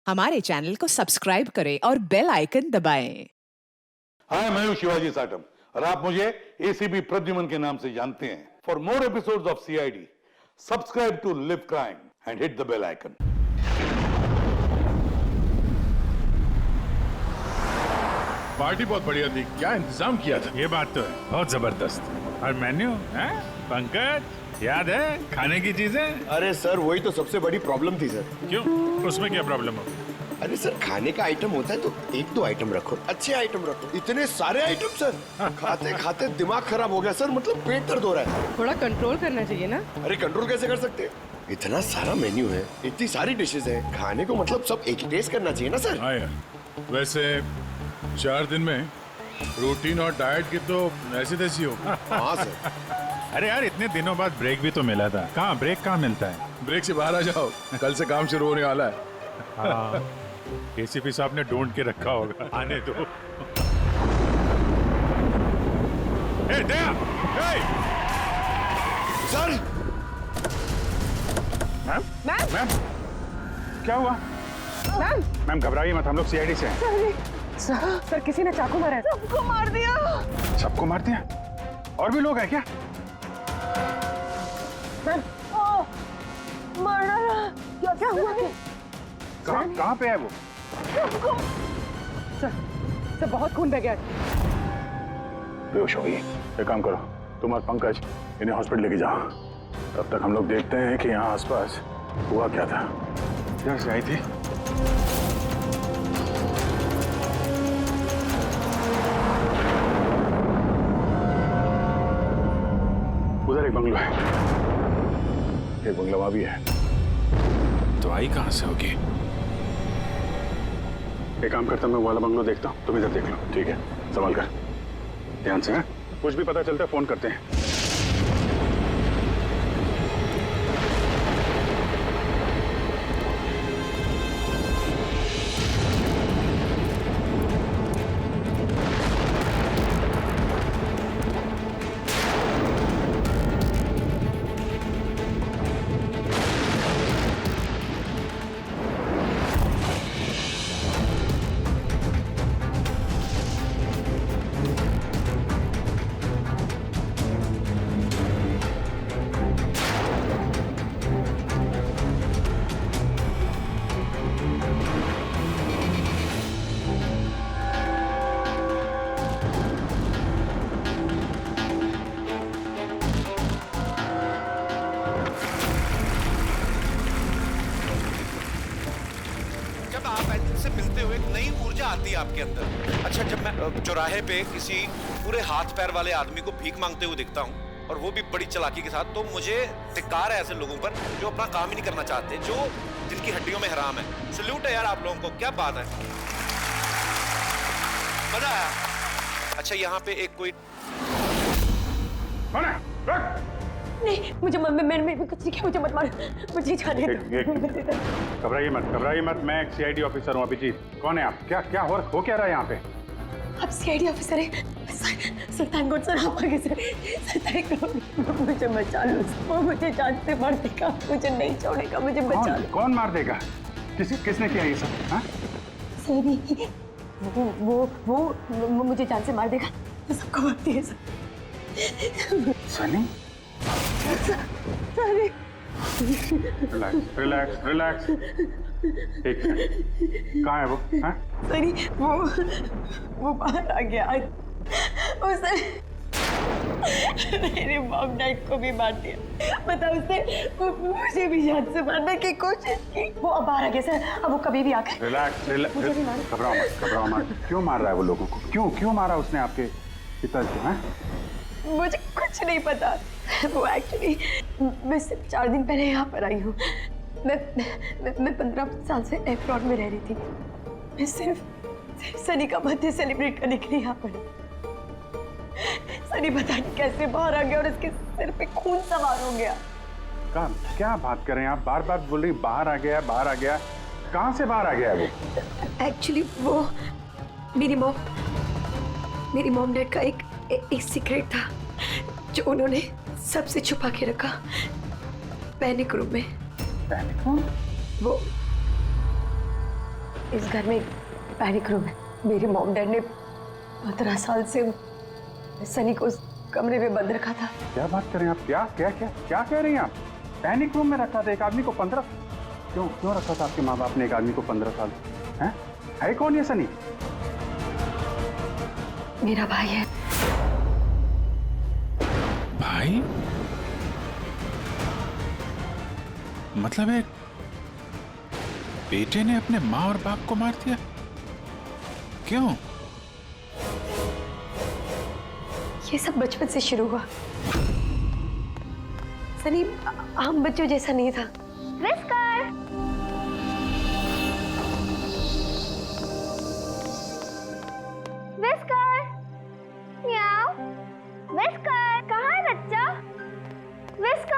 हमारे चैनल को सब्सक्राइब करें और बेल आइकन दबाएं। हाय, मैं हूं शिवाजी साटम और आप मुझे एसीपी प्रद्युमन के नाम से जानते हैं। For more episodes of CID, subscribe to LIV Crime and hit the bell icon. Party बहुत बढ़िया थी, क्या इंतजाम किया था। ये बात तो है, बहुत जबरदस्त। और मेन्यू है पंकज, याद है खाने की चीजें? अरे सर, वही तो सबसे बड़ी प्रॉब्लम थी सर। क्यों, उसमें क्या प्रॉब्लम हो? अरे सर, खाने का आइटम होता है तो एक दो आइटम रखो, अच्छे आइटम रखो। इतने सारे आइटम सर, खाते खाते दिमाग खराब हो गया सर। मतलब पेट दर्द हो रहा है। थोड़ा कंट्रोल करना चाहिए ना। अरे कंट्रोल कैसे कर सकते हैं? इतना सारा मेन्यू है, इतनी सारी डिशेज है, खाने को मतलब सब एक ही टेस्ट करना चाहिए ना सर। हाँ यार, वैसे 4 दिन में रूटीन और डाइट की तो ऐसी तैसी हो। हाँ सर। अरे यार, इतने दिनों बाद ब्रेक भी तो मिला था। कहाँ ब्रेक कहाँ मिलता है? ब्रेक से बाहर आ जाओ, कल से काम शुरू होने वाला है। हाँ, एसीपी साहब ने ढूंढ के रखा होगा, आने दो। ए, दया! ए! सर, मैम, क्या हुआ? मैम घबराइए मत, हम लोग सीआईडी से हैं। सर, किसी ने चाकू मारा है। सबको मार दिया। सबको मार दिया? और भी लोग हैं क्या? सर, मार डाला। क्या हुआ? कहाँ पे है वो? सर, बहुत खून बह गया। बेहोश हो गई। एक काम करो, तुम और पंकज इन्हें हॉस्पिटल लेके जाओ। तब तक हम लोग देखते हैं कि यहाँ आसपास हुआ क्या था। क्या से आई थी? उधर एक बंगलो है, एक बंगला वहां भी है। तो आई कहाँ से होगी? एक काम करता हूं, मैं वो वाला बंगलो देखता हूँ, तुम इधर देख लो। ठीक है, संभाल कर, ध्यान से। कुछ भी पता चलता है फोन करते हैं। जब आप इनसे मिलते हुए एक नई ऊर्जा आती है आपके अंदर। अच्छा, जब मैं चौराहे पे किसी पूरे हाथ पैर वाले आदमी को भीख मांगते हुए दिखता हूँ, और वो भी बड़ी चालाकी के साथ, तो मुझे धिक्कार है ऐसे लोगों पर जो अपना काम ही नहीं करना चाहते, जो जिनकी हड्डियों में हराम है। सल्यूट है यार आप लोगों को, क्या बात है, मजा आया। अच्छा, यहाँ पे एक कोई नहीं, मुझे मैंने कुछ नहीं किया, मुझे मत मारो, मुझे जाने दो। घबराइए मत, मैं एक सीआईडी ऑफिसर हूँ। अभिजीत, कौन है आप? क्या हो क्या रहा है यहाँ पे? आप सीआईडी ऑफिसर हैं? सुल्तान गौड सर, आप आगे से मुझे बचा लो। वो मुझे जान से मार देगा, मुझे नहीं छोड़ेगा, मुझे बचा लो। कौन मार देगा? किसने किया ये सब? हाँ? सनी, वो मुझे जान से मार देगा, तो सबको मारती है सर। सनी? सनी, रिलैक्स। ठीक है, कहाँ है वो? हाँ? सनी, वो बाहर आ गया। उसने मेरे मॉम डैड को भी मार दिया। बताओ, उसने मुझे भी जान से मारने की कोशिश की। वो अब बाहर आ गया सर, अब वो कभी भी आकर रिलैक्स। घबराओ मत। क्यों मार रहा है वो लोगों को? क्यों मारा उसने आपके पिता को? हाँ? मुझे कुछ नहीं पता। वो एक्चुअली, मैं सिर्फ 4 दिन पहले यहाँ पर आई हूँ। मैं 15 साल से एफरॉड में रह रही थी। मैं सिर्फ सनी का बर्थडे सेलिब्रेट करने के लिए यहाँ पर। सनी पता नहीं कैसे बाहर आ गया और इसके सिर पे खून सवार हो गया। क्या बात कर रहे हैं आप? बार बोल रही बाहर आ गया। कहाँ से बाहर आ गया वो? एक्चुअली वो मेरी मॉम डैड का एक सीक्रेट था जो उन्होंने सबसे छुपा के रखा पैनिक रूम में। Panic room? वो इस घर में पैनिक रूम है। मेरे मॉम डैड ने 15 साल से सनी को उस कमरे में बंद रखा था। क्या बात कर रहे हैं आप? क्या क्या क्या क्या कह रही हैं आप? पैनिक रूम में रखा था एक आदमी को 15? क्यों रखा था आपके माँ बाप ने एक आदमी को 15 साल? है कौन ये सनी? मेरा भाई है। भाई? मतलब एक बेटे ने अपने माँ और बाप को मार दिया? क्यों? ये सब बचपन से शुरू हुआ। सनी आम बच्चों जैसा नहीं था। विस्कर! विस्कर! म्याऊ! विस्कर! कहाँ है बच्चा? विस्कर!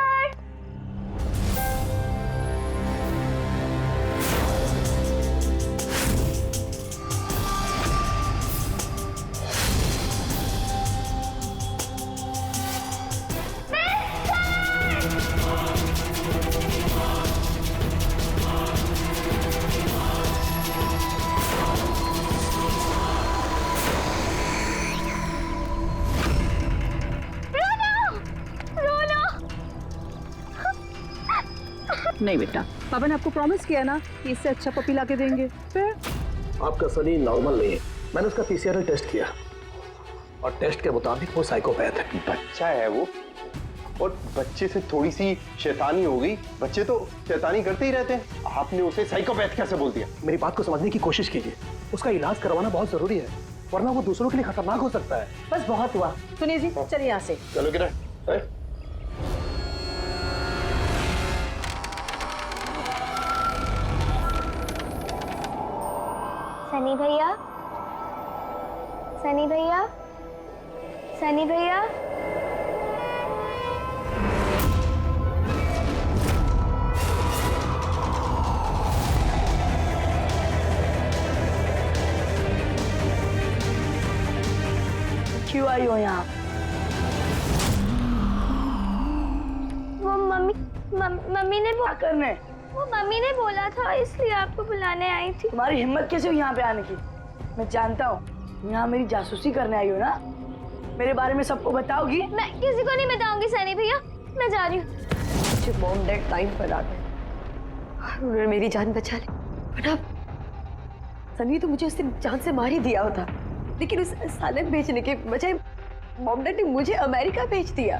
नहीं बेटा, पापा ने आपको प्रॉमिस किया ना कि इससे अच्छा पपी ला के देंगे। फिर आपका सनी नॉर्मल नहीं है। मैंने उसका पीसीआर टेस्ट किया और टेस्ट के मुताबिक वो साइकोपैथ है। बच्चा है वो, और बच्चे से थोड़ी सी शैतानी हो गई। बच्चे तो शैतानी करते ही रहते हैं, आपने उसे साइकोपैथ कैसे बोल दिया? मेरी बात को समझने की कोशिश कीजिए। उसका इलाज करवाना बहुत जरूरी है, वरना वो दूसरों के लिए खतरनाक हो सकता है। बस बहुत हुआ। सुनिए जी, चलिए यहाँ से। चलो किरण। सनी भैया, सनी भैया, सनी भैया। क्यों आई हो यहाँ? वो मम्मी ने क्या करने? वो मम्मी ने बोला था, इसलिए आपको बुलाने आई थी। तुम्हारी हिम्मत कैसे हुई यहाँ पे आने की? मैं जानता हूँ यहाँ मेरी जासूसी करने आई हो ना। मेरे बारे में सबको बताओगी? मैं किसी को नहीं बताऊंगी सनी भैया, मैं जा रही हूँ। मुझे मॉम डैड टाइम पर आ गए और उन्होंने मेरी जान बचा ली। वरना सनी तो मुझे उसने जान से मार ही दिया होता, लेकिन उस सालन भेजने के बजाय मॉम डैड ने मुझे अमेरिका भेज दिया।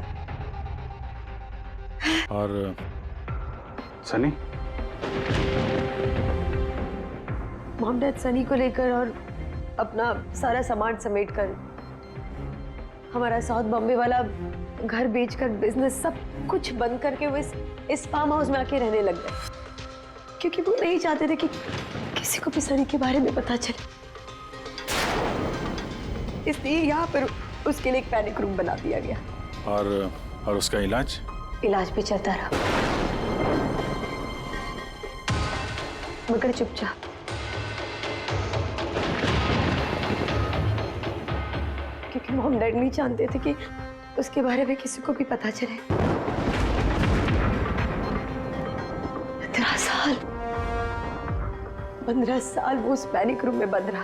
और सनी? मॉम डैड सनी को लेकर और अपना सारा सामान समेटकर हमारा साउथ बॉम्बे वाला घर बेचकर बिजनेस सब कुछ बंद करके वो इस फार्म हाउस में आके रहने लग गए, क्योंकि वो नहीं चाहते थे कि किसी को भी सनी के बारे में पता चले। इसलिए यहाँ पर उसके लिए एक पैनिक रूम बना दिया गया। और उसका इलाज भी चलता रहा, मगर चुपचाप। क्योंकि मॉम डैड नहीं जानते थे कि उसके बारे में किसी को भी पता चले। 15 साल वो उस पैनिक रूम में बंद रहा।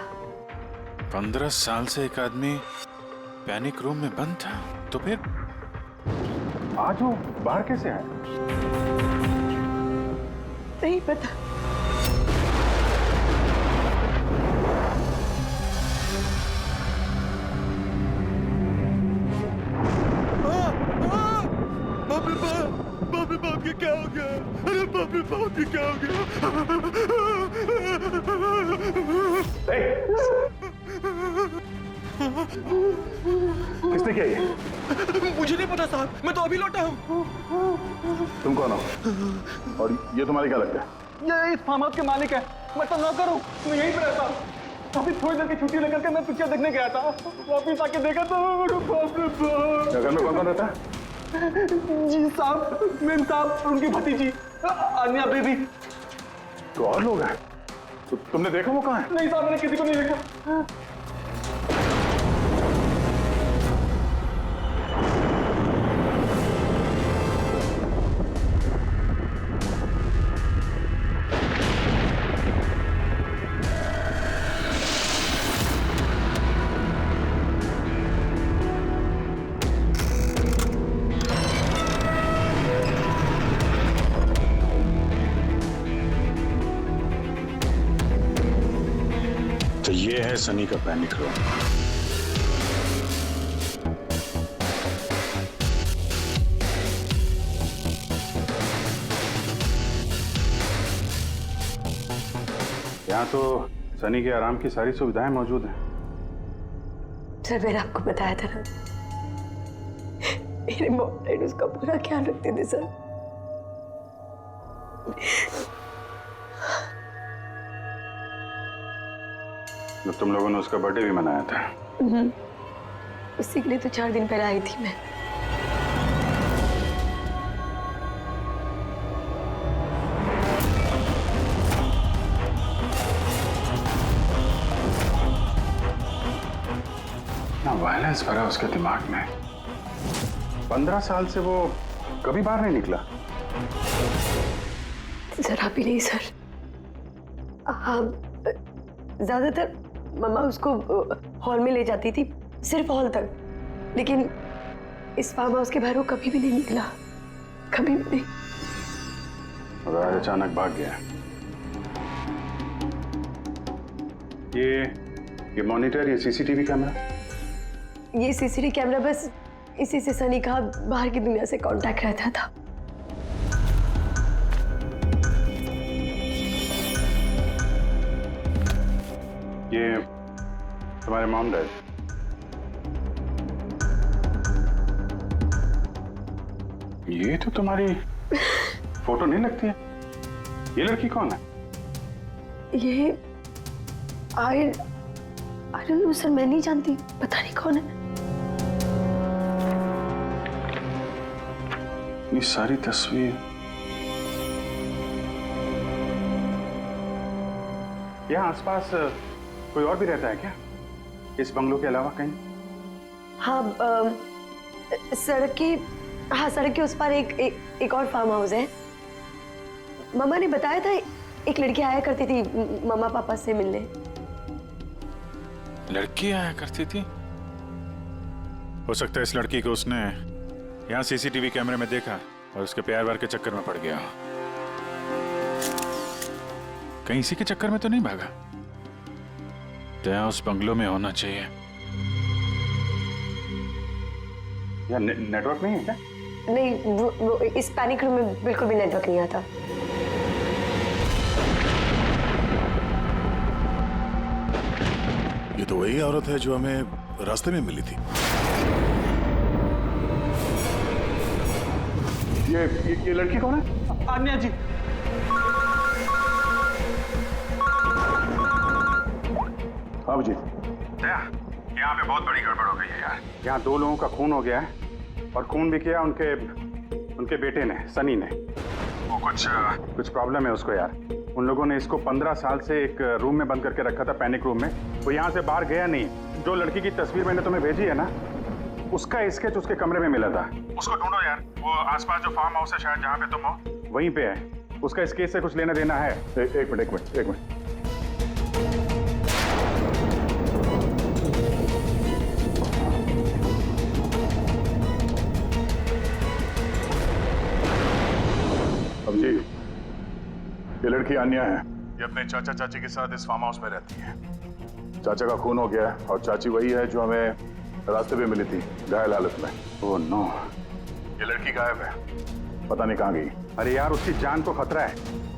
15 साल से एक आदमी पैनिक रूम में बंद था, तो फिर आज वो बाहर कैसे आए? नहीं पता। बाप ये क्या हो गया? अरे बाप ये क्या हो गया? किसने किया ये? मुझे नहीं पता साहब, मैं तो अभी लौटा हूँ। तुम कौन हो और ये तुम्हारे क्या लगता है? ये इस फार्म हाउस के मालिक है, मैं तो नौकर हूँ, मैं यहीं पे रहता हूँ। अभी थोड़ी देर की छुट्टी लेकर के मैं पिक्चर देखने गया था, वापिस आके देखा तो बाप रे बाप। घर में कौन रहता है? जी साहब, मेम साहब, उनकी भतीजी आन्या बेबी। तो और लोग हैं? तो तुमने देखा वो कहाँ है? नहीं साहब, मैंने किसी को नहीं देखा। तो ये है सनी का पैनिक रूम। यहाँ तो सनी के आराम की सारी सुविधाएं मौजूद हैं। सर मैंने आपको बताया था ना, मेरे मॉम डैड उसका पूरा ख्याल रखते थे सर। तो तुम लोगों ने उसका बर्थडे भी मनाया था। उसी के लिए तो 4 दिन पहले आई थी मैं। वायलेंस भरा उसके दिमाग में। 15 साल से वो कभी बाहर नहीं निकला। जरा भी नहीं सर। हाँ, ज्यादातर मम्मा उसको हॉल में ले जाती थी, सिर्फ हॉल तक। लेकिन इस फार्म हाउस के बाहर वो कभी भी नहीं निकला, कभी भी नहीं। और आज अचानक भाग गया। ये मॉनिटर, ये सीसीटीवी कैमरा, ये सीसीटीवी कैमरा बस इसी से सनी का बाहर की दुनिया से कांटेक्ट रहता था। ये तुम्हारे मॉम डैड। ये तो तुम्हारी फोटो नहीं लगती है। ये लड़की कौन है? ये आई डोंट नो सर, मैं नहीं जानती, पता नहीं कौन है। ये सारी तस्वीर, यहाँ आसपास कोई और भी रहता है क्या, इस बंगलों के अलावा कहीं? हाँ, सड़क के उस पार एक और फार्म हाउस है। मम्मा ने बताया था एक लड़की आया करती थी मम्मा पापा से मिलने। लड़की आया करती थी? हो सकता है इस लड़की को उसने यहाँ सीसीटीवी कैमरे में देखा और उसके प्यार वार के चक्कर में पड़ गया। कहीं इसी के चक्कर में तो नहीं भागा? तो यहाँ उस बंगलो में होना चाहिए। यहाँ नेटवर्क नहीं है क्या? नहीं, वो इस पैनिक रूम में बिल्कुल भी नेटवर्क नहीं आता। ये तो वही औरत है जो हमें रास्ते में मिली थी। ये लड़की कौन है? आन्या जी। बाबू जी, यहाँ पे बहुत बड़ी गड़बड़ हो गई है यार। यहाँ 2 लोगों का खून हो गया है, और खून भी किया उनके बेटे ने, सनी ने। वो कुछ प्रॉब्लम है उसको यार। उन लोगों ने इसको 15 साल से एक रूम में बंद करके रखा था, पैनिक रूम में। वो यहाँ से बाहर गया नहीं। जो लड़की की तस्वीर मैंने तुम्हें भेजी है ना, उसका स्केच उसके कमरे में मिला था। उसको ढूंढो यार। वो आसपास जो फार्म हाउस है शायद जहाँ पे तुम हो, वहीं पे है। उसका स्केच से कुछ लेना देना है। एक मिनट। अब जी, ये लड़की आन्या है। ये अपने चाचा चाची के साथ इस फार्म हाउस में रहती है। चाचा का खून हो गया है और चाची वही है जो हमें रास्ते पे मिली थी घायल हालत में। Oh no. ये लड़की गायब है, पता नहीं कहाँ गई। अरे यार, उसकी जान को खतरा है।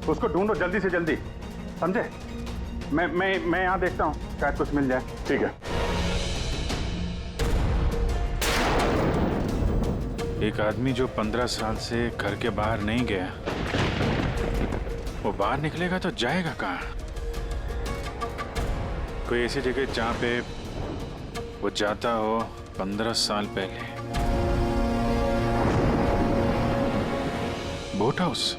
उसको ढूंढो जल्दी से जल्दी, समझे? मैं यहाँ देखता हूँ, शायद कुछ मिल जाए। ठीक है। एक आदमी जो 15 साल से घर के बाहर नहीं गया, वो बाहर निकलेगा तो जाएगा कहाँ? कोई ऐसी जगह जहाँ पे वो जाता हो 15 साल पहले। Boat house.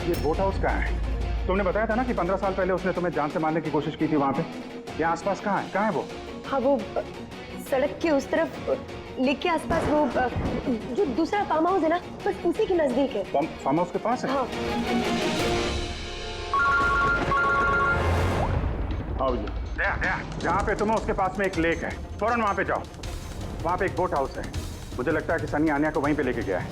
ये बोट हाउस कहाँ है? तुमने बताया था ना कि 15 साल पहले उसने तुम्हें जान से मारने की कोशिश की थी वहां पे। यहाँ आसपास कहाँ है वो? हाँ, वो सड़क के उस तरफ लेक के आसपास, वो जो दूसरा फार्म हाउस है ना, बस उसी के नजदीक है। फार्म हाउस के पास है? हाँ। हाँ भैया, जहाँ पे तुम हो उसके पास में एक लेक है, फौरन वहाँ पे जाओ। वहाँ पे एक बोट हाउस है। मुझे लगता है कि सनी आन्या को वहीं पे लेके गया है।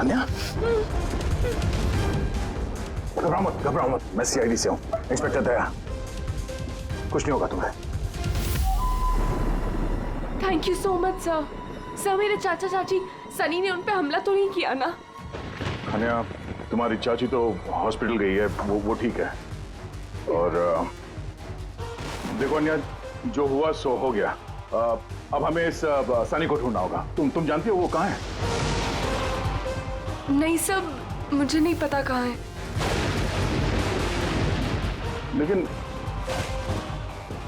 अन्या, घबराओ मत, मैं सीआईडी से हूँ, इंस्पेक्टर दया। कुछ नहीं होगा तुम्हें। Thank you so much sir. Sir मेरे चाचा चाची सनी ने उन पे हमला तो नहीं किया ना? अन्या, तुम्हारी चाची तो हॉस्पिटल गई है, वो ठीक है। और देखो अन्या, जो हुआ सो हो गया। अब हमें इस सनी को ढूंढना होगा। तुम जानती हो वो कहाँ है? नहीं सर, मुझे नहीं पता कहाँ है। लेकिन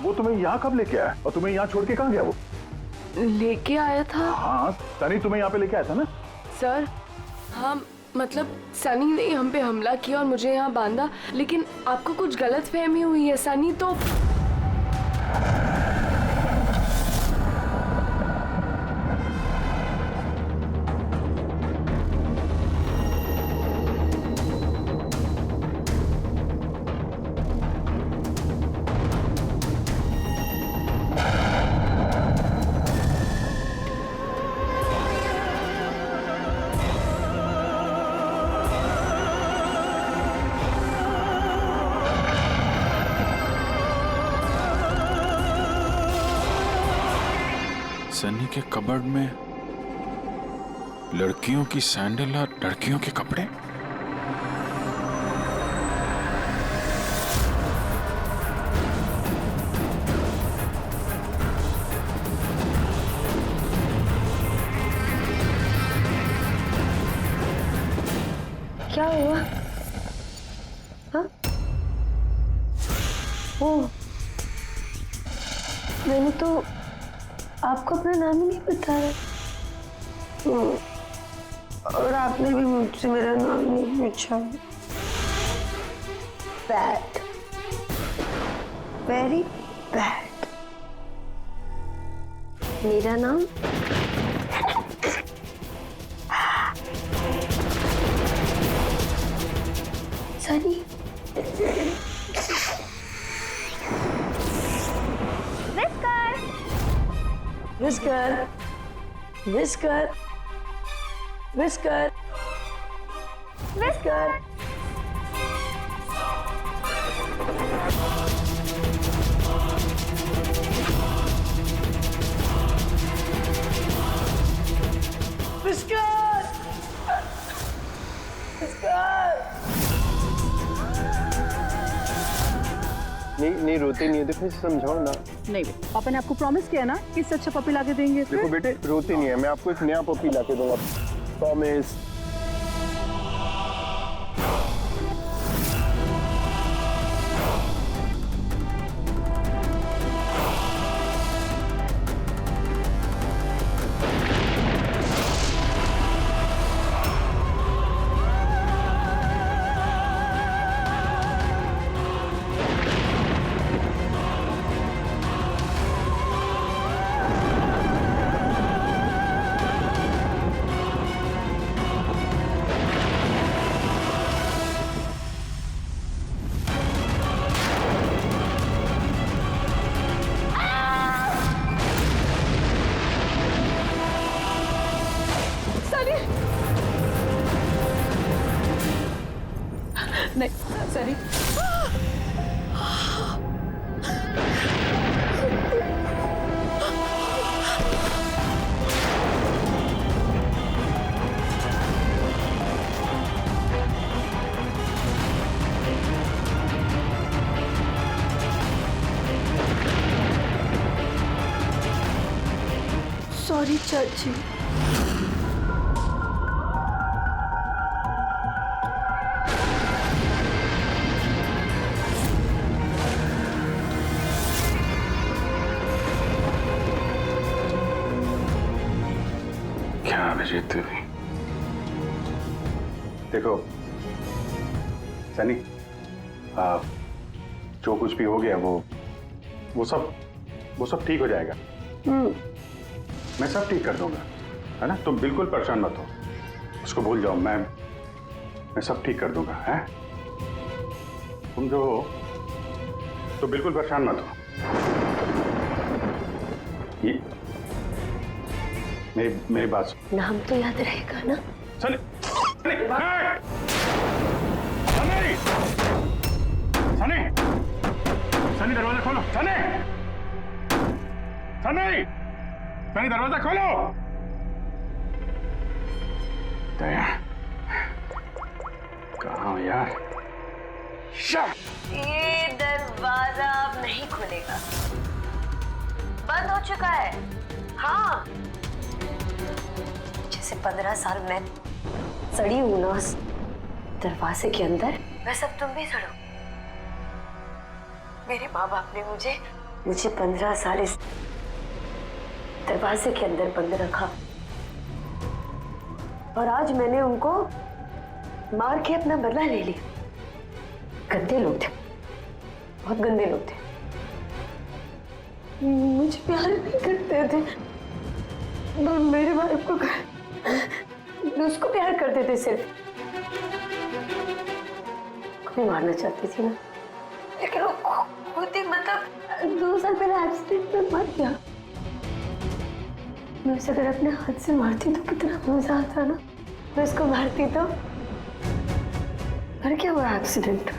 वो तुम्हें यहाँ कब लेके आया और तुम्हें यहाँ छोड़ के कहाँ गया वो? लेके आया था। हाँ, सनी तुम्हें यहाँ पे लेके आया था ना? सर हाँ, मतलब सनी ने हम पे हमला किया और मुझे यहाँ बांधा, लेकिन आपको कुछ गलत फहमी हुई है। सनी तो सनी के कबर्ड में लड़कियों की सैंडल और लड़कियों के कपड़े। क्या हुआ? हाँ? ओह, मैंने तो आपको अपना नाम ही नहीं बताया। और आपने भी मुझसे मेरा नाम नहीं पूछा। Bad, very bad. मेरा नाम Sunny. Whisker, whisker, whisker, whisker. Whisker, whisker. नहीं रोते नहीं है तो फिर समझाओ ना। नहीं बेटा, पापा ने आपको प्रॉमिस किया ना कि इससे अच्छा पपी लाके देंगे। देखो बेटे, रोते नहीं है, मैं आपको एक नया पपी लाके दूंगा, प्रॉमिस। नहीं सॉरी। सॉरी चाची। जीतते भी। देखो सनी, जो कुछ भी हो गया वो सब ठीक हो जाएगा। मैं सब ठीक कर दूंगा, है ना? तुम बिल्कुल परेशान मत हो, उसको भूल जाओ। मैं सब ठीक कर दूंगा, है? तुम जो हो तो बिल्कुल परेशान मत हो। ये मेरी बात नाम तो याद रहेगा ना? सनी। सनी! सनी! सनी दरवाजा खोलो! सनी! सनी! सनी दरवाजा खोलो! दया कहाँ हो यार? ये दरवाजा अब नहीं खुलेगा, बंद हो चुका है। हाँ, जैसे 15 साल मैं सड़ी हूं ना उस दरवाजे के अंदर, वैसे अब तुम भी सड़ो। मेरे माँ बाप ने मुझे 15 साल इस दरवाजे के अंदर बंद रखा, और आज मैंने उनको मार के अपना बदला ले लिया। गंदे लोग थे, बहुत गंदे लोग थे, मुझे प्यार नहीं करते थे, और मेरे बाप को उसको प्यार करते थे सिर्फ। कोई मारना चाहती थी ना, लेकिन वो खुद ही मतलब 2 साल पहले एक्सीडेंट में मर गया। मैं उसे अगर अपने हाथ से मारती तो कितना मजा आता ना। मैं उसको मारती तो मर क्या हुआ एक्सीडेंट,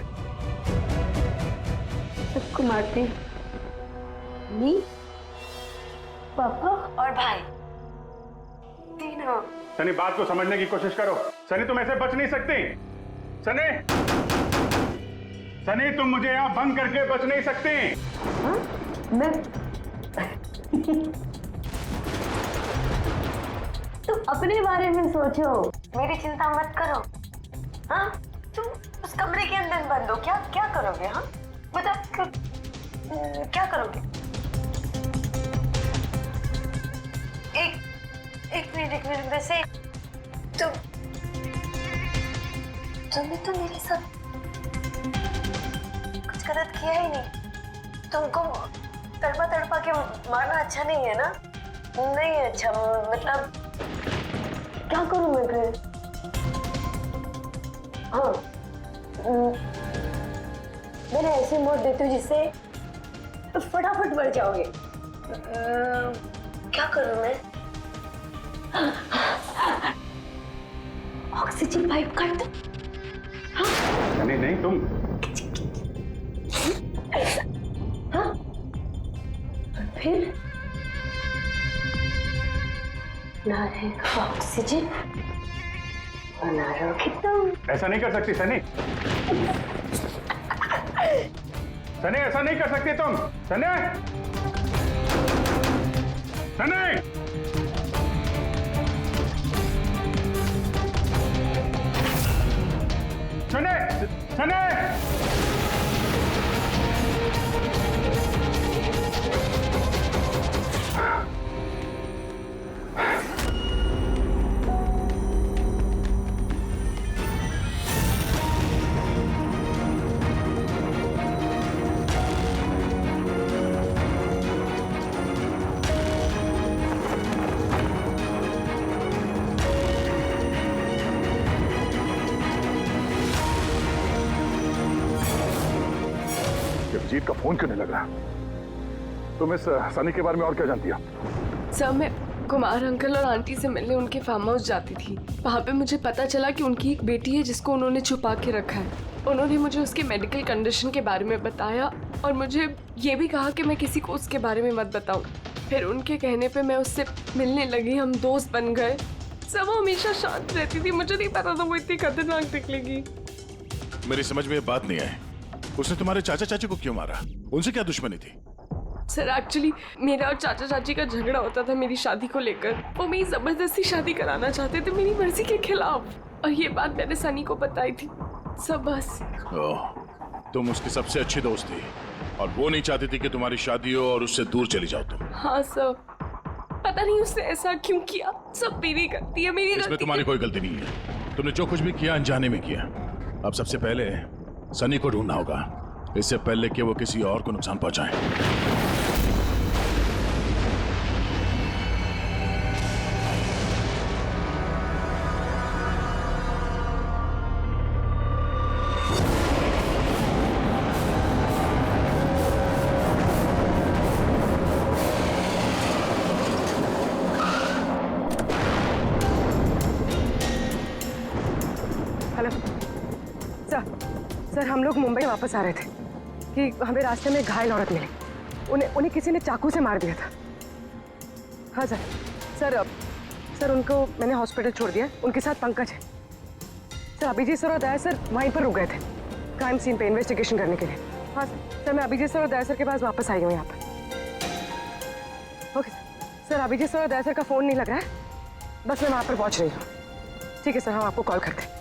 सबको मारती, मम्मी, पापा और भाई, तीनों। सनी, बात को समझने की कोशिश करो। सनी, तुम ऐसे बच नहीं सकती। सनी! सनी, तुम मुझे यहाँ बंद करके बच नहीं सकती। हाँ? मैं तुम अपने बारे में सोचो, मेरी चिंता मत करो। हाँ, तुम उस कमरे के अंदर बंद हो, क्या करोगे? हाँ बताओ, क्या करोगे? एक मिनट वैसे तुमने तो मेरे साथ कुछ गलत किया ही नहीं। तुमको तड़पा के मारना अच्छा नहीं है ना? नहीं है अच्छा, मतलब क्या करूं मैं फिर? हाँ, मैंने ऐसी मौत देती हूँ जिससे फटाफट मर जाओगे। क्या करूं मैं? ऑक्सीजन पाइप काट दो। हाँ? नहीं, तुम हाँ? फिर ना रहेगा ऑक्सीजन और ना रहोगे तुम। ऐसा नहीं कर सकती सनी। सनी, ऐसा नहीं कर सकती तुम। सनी! सनी! सनी! सनी! जीत का फोन क्यों नहीं लग रहा? तुम इस सनी के बारे में और क्या जानती हो? सर, मैं कुमार अंकल और आंटी से मिलने उनके फार्म हाउस जाती थी। वहाँ पे मुझे पता चला कि उनकी एक बेटी है जिसको उन्होंने छुपा के रखा है। उन्होंने मुझे उसके मेडिकल कंडीशन के बारे में बताया और मुझे ये भी कहा कि मैं किसी को उसके बारे में मत बताऊं। फिर उनके कहने पे मैं उससे मिलने लगी, हम दोस्त बन गए। सब वो हमेशा शांत रहती थी, मुझे नहीं पता था वो इतनी खतरनाक निकलेगी। मेरी समझ में ये बात नहीं आई, उसने तुम्हारे चाचा चाची को क्यों मारा? उनसे क्या दुश्मनी थी? सर, एक्चुअली मेरा और चाचा चाची का झगड़ा होता था मेरी शादी को लेकर। वो मेरी जबरदस्ती शादी कराना चाहते थे मेरी मर्जी के खिलाफ, और ये बात मैंने सनी को बताई थी। सब बस। तुम उसकी सबसे अच्छी दोस्त थी और वो नहीं चाहती थी कि तुम्हारी शादी हो और उससे दूर चली जाओ तुम। हाँ सर, पता नहीं उसने ऐसा क्यों किया। सब मेरी गलती है, मेरी इसमें तुम्हारी कोई गलती नहीं है। तुमने जो कुछ भी किया अनजाने में किया। अब सबसे पहले सनी को ढूंढना होगा, इससे पहले कि वो किसी और को नुकसान पहुंचाए। हेलो सर, हम लोग मुंबई वापस आ रहे थे कि हमें रास्ते में एक घायल औरत मिली। उन्हें किसी ने चाकू से मार दिया था। हाँ सर उनको मैंने हॉस्पिटल छोड़ दिया। उनके साथ पंकज है सर। अभिजीत सर और दया सर वहीं पर रुक गए थे क्राइम सीन पे इन्वेस्टिगेशन करने के लिए। हाँ सर, मैं अभिजीत सर और दया सर के पास वापस आई हूँ यहाँ पर। ओके सर, अभिजीत सर और दया सर का फ़ोन नहीं लग रहा है, बस मैं वहाँ पर पहुँच रही हूँ। ठीक है सर, हम आपको कॉल करते हैं।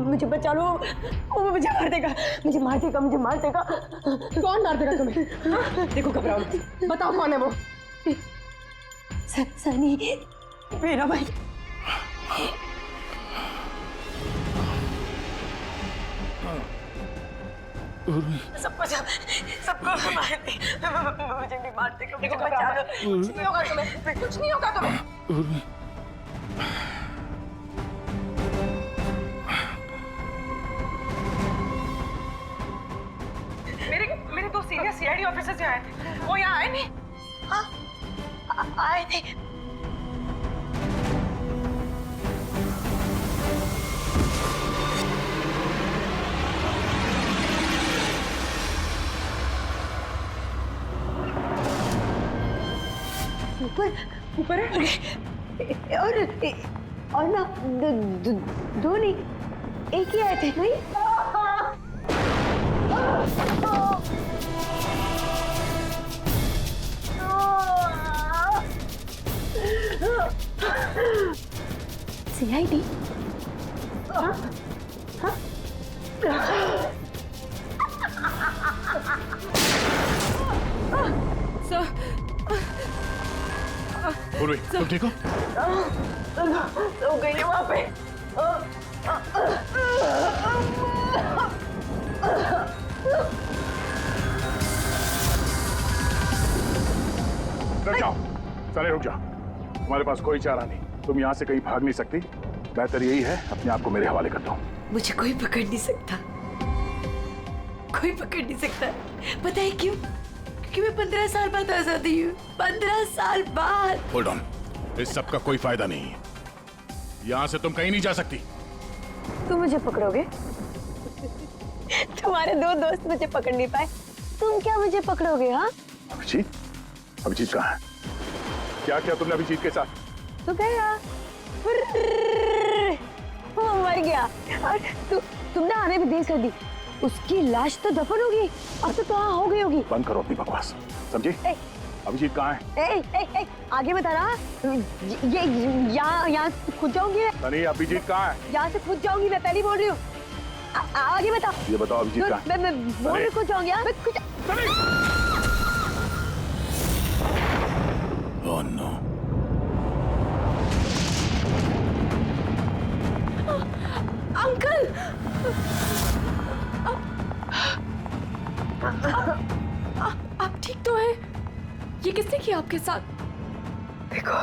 मुझे बचा लो, वो मुझे मार देगा। कौन मार देगा तुम्हें? देखो घबराओ मत, बताओ कौन है वो? सनी, मेरा भाई। सबको मार दे, मुझे नहीं मार देगा। मुझे बचा लो, कुछ नहीं होगा तुम्हें। मेरे दो सीनियर सीआईडी ऑफिसर्स यहाँ आए थे, वो यहाँ आए नहीं? हाँ, आए थे। ऊपर है और ना दो नहीं, एक ही आए थे। नहीं सीआईडी? हाँ? हाँ? पूर्वी, तुम ठीक हो? हो गई है वहाँ पे। रुक जाओ, साले रुक जाओ। तुम्हारे पास कोई चारा नहीं, तुम यहाँ से कहीं भाग नहीं सकती। बेहतर यही है अपने आप को मेरे हवाले कर दो। मुझे कोई पकड़ नहीं सकता, कोई पकड़ नहीं सकता। पता है क्यों? क्योंकि मैं 15 साल बाद आजादी हूँ। 15 साल बाद। होल्ड ऑन, इस सब का कोई फायदा नहीं है। यहाँ से तुम कहीं नहीं जा सकती। तुम मुझे पकड़ोगे? तुम्हारे दो दोस्त मुझे पकड़ नहीं पाए, तुम क्या मुझे पकड़ोगे? हाँ? अभिजीत? अभिजीत कहाँ है? क्या किया तुमने अभिजीत के साथ? तो गया, वो मर गया और तुमने आने भी देर कर दी। उसकी लाश तो दफन होगी, अब तो वहाँ हो गई होगी। बंद करो अपनी बकवास, समझी? अभिजीत कहाँ है? ए, आगे बता रहा। ये यहाँ खुद जाऊंगी। सनी अभिजीत कहाँ है? यहाँ से खुद जाऊंगी, मैं पहले बोल रही हूँ। आगे बता। ये बताओ अभिजीत कहाँ है? मैं बोल रही खुद जाऊंगी। Oh no. अंकल, आप ठीक तो हैं? ये किसने किया आपके साथ? देखो,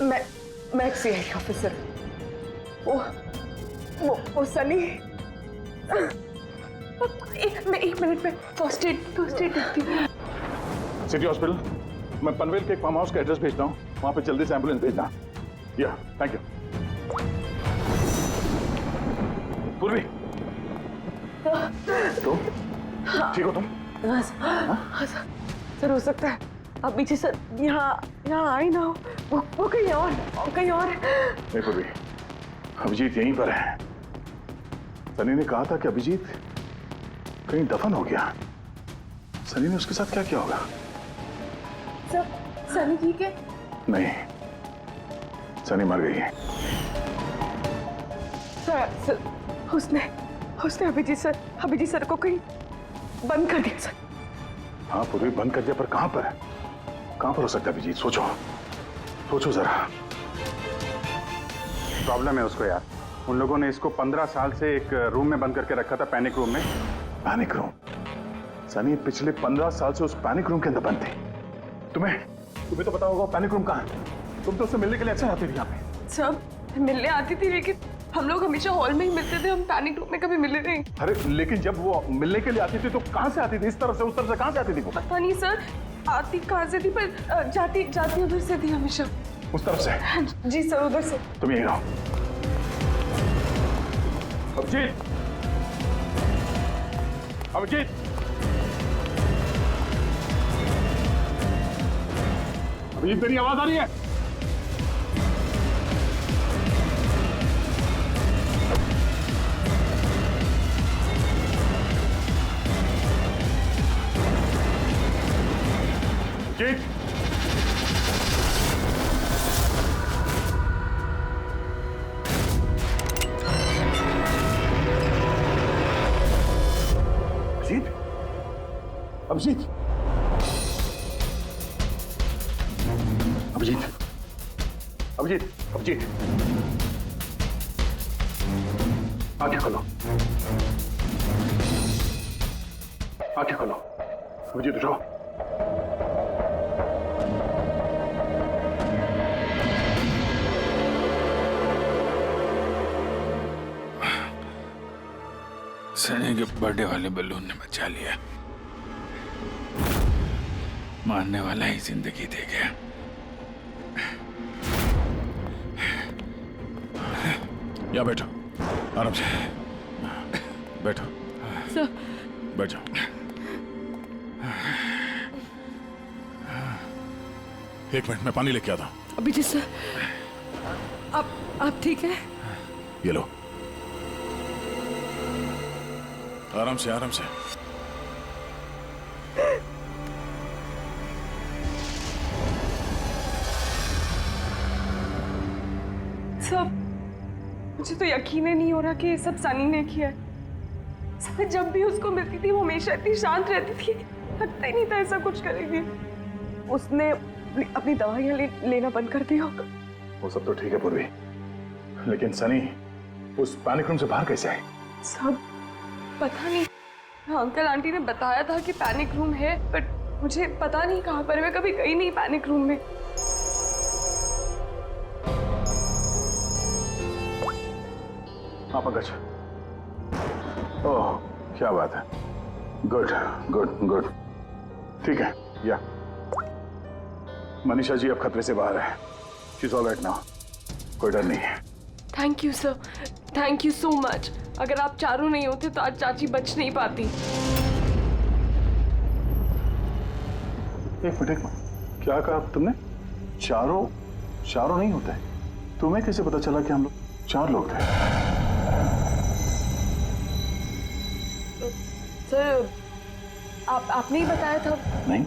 मैं एक सीआईडी ऑफिसर। वो सनी। एक मिनट में फर्स्ट एड देखती हूँ। सिटी हॉस्पिटल, मैं पनवेल के एक फार्म हाउस का एड्रेस भेजता हूँ, वहाँ पे जल्दी से एम्बुलेंस भेजना। या थैंक यू। पूर्वी, तो ठीक हो तुम? हाँ सर, हो सकता है अब पीछे सर यहाँ आई ना हो, वो कहीं और नहीं पूर्वी, अभिजीत यहीं पर है। सनी ने कहा था कि अभिजीत कहीं दफन हो गया। सनी ने उसके साथ क्या किया होगा? सर, सनी ठीक है? नहीं, सनी मर गई है। सर, उसने अभिजीत सर को कहीं बंद कर दिया सर। हाँ पूर्वी, बंद कर दिया, पर कहां पर हो सकता है अभिजीत? सोचो जरा। प्रॉब्लम है उसको यार। उन लोगों ने इसको 15 साल से एक रूम में बंद करके रखा था, पैनिक रूम में। Panic room? सनी पिछले 15 साल से उस पैनिक रूम के अंदर बंद थी। तुम्हें तो पता होगा पैनिक रूम कहाँ है। तुम तो उससे मिलने के लिए अक्सर आती थी यहाँ पे। सब मिलने आती थी, लेकिन हम लोग हमेशा हॉल में ही मिलते थे, हम पैनिक रूम में कभी मिले नहीं। अरे लेकिन जब वो मिलने के लिए आती थी तो कहाँ से आती थी? इस तरफ से, उस तरफ से, कहाँ से आती थी वो? पता नहीं सर, आती कहाँ से थी, पर जाती उधर से थी हमेशा। उस तरफ से? जी सर, उधर से। तुम यहीं रहो। अभिजीत, मेरी आवाज आ रही है? अभिजीत, अभिजीत, अभिजीत, अभिजीत, अभिजीत, आंखें खोलो, आंखें खोलो। अभिजीत उठो। सनी के बर्थडे वाले बलून ने बचा लिया। मारने वाला ही जिंदगी दे गया। या बैठो, आराम से बैठो। सर, बैठ जाओ। एक मिनट, मैं पानी लेके आता हूं। अभिजीत सर, आप ठीक है? ये लो, आराम से, आराम से। सब मुझे तो यकीन ही नहीं हो रहा कि ये सब सनी ने किया है। मैं जब भी उसको मिलती थी वो हमेशा इतनी शांत रहती थी, लगता ही नहीं था ऐसा कुछ करेगी। उसने अपनी दवाइयाँ लेना बंद कर दिया होगा। वो सब तो ठीक है पूर्वी, लेकिन सनी उस पैनिक रूम से बाहर कैसे आई? सब पता नहीं। अंकल आंटी ने बताया था कि पैनिक रूम है, बट मुझे पता नहीं कहाँ पर है। मैं कभी गई नहीं पैनिक रूम में। हाँ पंकज, ओह क्या बात है, गुड गुड गुड, ठीक है। या मनीषा जी अब खतरे से बाहर है। She is all right now, कोई डर नहीं है। Thank you sir, thank you so much. अगर आप चारों नहीं होते तो आज चाची बच नहीं पाती। एक मिनट, क्या कहा तुमने? चारों नहीं होते? तुम्हें कैसे पता चला कि हम लोग 4 लोग थे? सर, आपने ही बताया था। नहीं,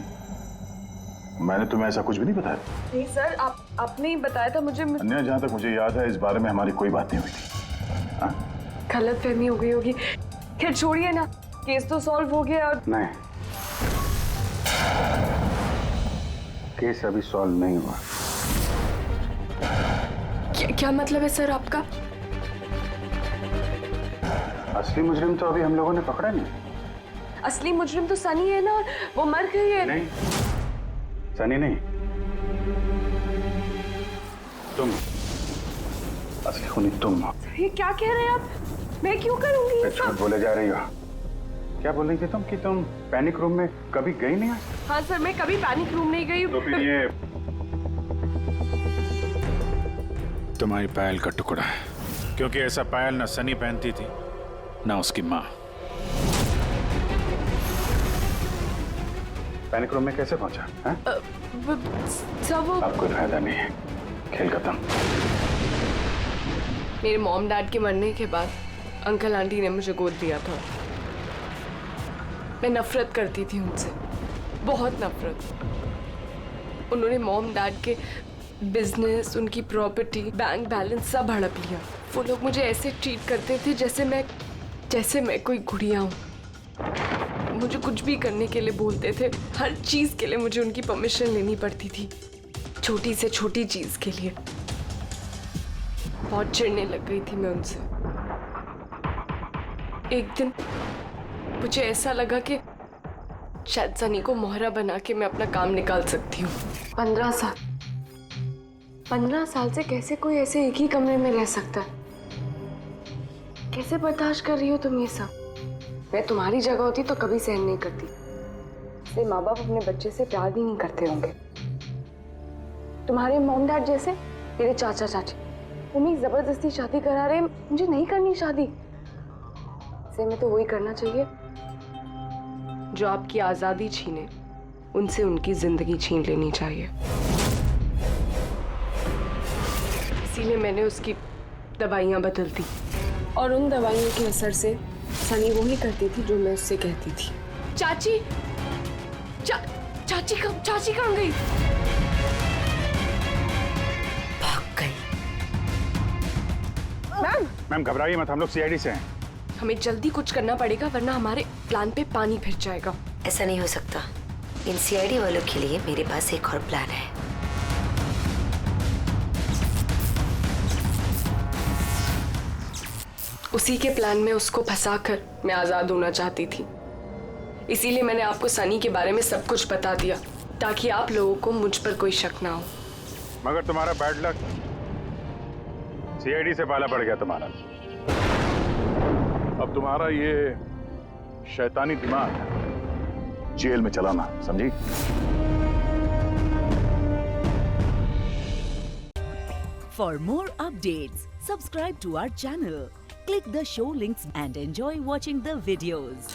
मैंने तुम्हें ऐसा कुछ भी नहीं बताया। नहीं सर, आपने ही बताया था मुझे। अन्य, जहाँ तक मुझे याद है इस बारे में हमारी कोई बात नहीं हुई थी। हाँ? गलत फहमी हो गई होगी। खैर छोड़िए ना, केस तो सॉल्व हो गया। और नहीं, केस अभी सॉल्व नहीं हुआ। क्या मतलब है सर आपका? असली मुजरिम तो अभी हम लोगों ने पकड़ा नहीं। असली मुजरिम तो सनी है ना, और वो मर गई है। नहीं, सनी नहीं, तुम असली खूनी तुम हो। ये क्या कह रहे हैं आप? मैं क्यों करूंगी ये झूठ सब? बोले जा रही हो। क्या बोल रही थी तुम कि तुम पैनिक रूम में कभी गई नहीं? हाँ सर, मैं कभी पैनिक रूम नहीं गई। तो फिर ये तुम्हारी पायल का टुकड़ा है, क्योंकि ऐसा पायल ना सनी पहनती थी ना उसकी माँ। पैनिक रूम में कैसे पहुंचा? सब अब कोई फायदा नहीं है, खेल खत्म। मेरे मॉम डैड के मरने के बाद अंकल आंटी ने मुझे गोद दिया था। मैं नफरत करती थी उनसे, बहुत नफरत। उन्होंने मॉम डैड के बिजनेस, उनकी प्रॉपर्टी, बैंक बैलेंस सब हड़प लिया। वो लोग मुझे ऐसे ट्रीट करते थे जैसे मैं कोई गुड़िया हूँ। मुझे कुछ भी करने के लिए बोलते थे। हर चीज के लिए मुझे उनकी परमिशन लेनी पड़ती थी, छोटी से छोटी चीज के लिए। बहुत चिढ़ने लग गई थी मैं उनसे। एक दिन मुझे ऐसा लगा कि शायद सनी को मोहरा बना के मैं अपना काम निकाल सकती हूँ। 15 साल से कैसे कोई ऐसे एक ही कमरे में रह सकता है? कैसे बर्दाश्त कर रही हो तुम ये सब? मैं तुम्हारी जगह होती तो कभी सहन नहीं करती। इसलिए माँ बाप अपने बच्चे से प्यार भी नहीं करते होंगे। तुम्हारे मॉम डैड जैसे मेरे चाचा चाची, वो मेरी जबरदस्ती शादी करा रहे। मुझे नहीं करनी शादी। इसलिए मैं तो वही करना चाहिए जो आपकी आजादी छीने, उनसे उनकी जिंदगी छीन लेनी चाहिए। इसीलिए मैंने उसकी दवाइयाँ बदल दी, और उन दवाइयों के असर से सनी वो ही करती थी जो मैं उससे कहती थी। चाची चाची कहाँ गई? भाग गई। मैम घबराइए मत, हम लोग सीआईडी से हैं। हमें जल्दी कुछ करना पड़ेगा, वरना हमारे प्लान पे पानी फिर जाएगा। ऐसा नहीं हो सकता। इन सीआईडी वालों के लिए मेरे पास एक और प्लान है। उसी के प्लान में उसको फंसाकर मैं आजाद होना चाहती थी। इसीलिए मैंने आपको सनी के बारे में सब कुछ बता दिया, ताकि आप लोगों को मुझ पर कोई शक ना हो। मगर तुम्हारा बैड लक, सीआईडी से पाला पड़ गया तुम्हारा। अब तुम्हारा ये शैतानी दिमाग जेल में चलाना, समझी? For more updates, subscribe to our channel, click the show links and enjoy watching the videos.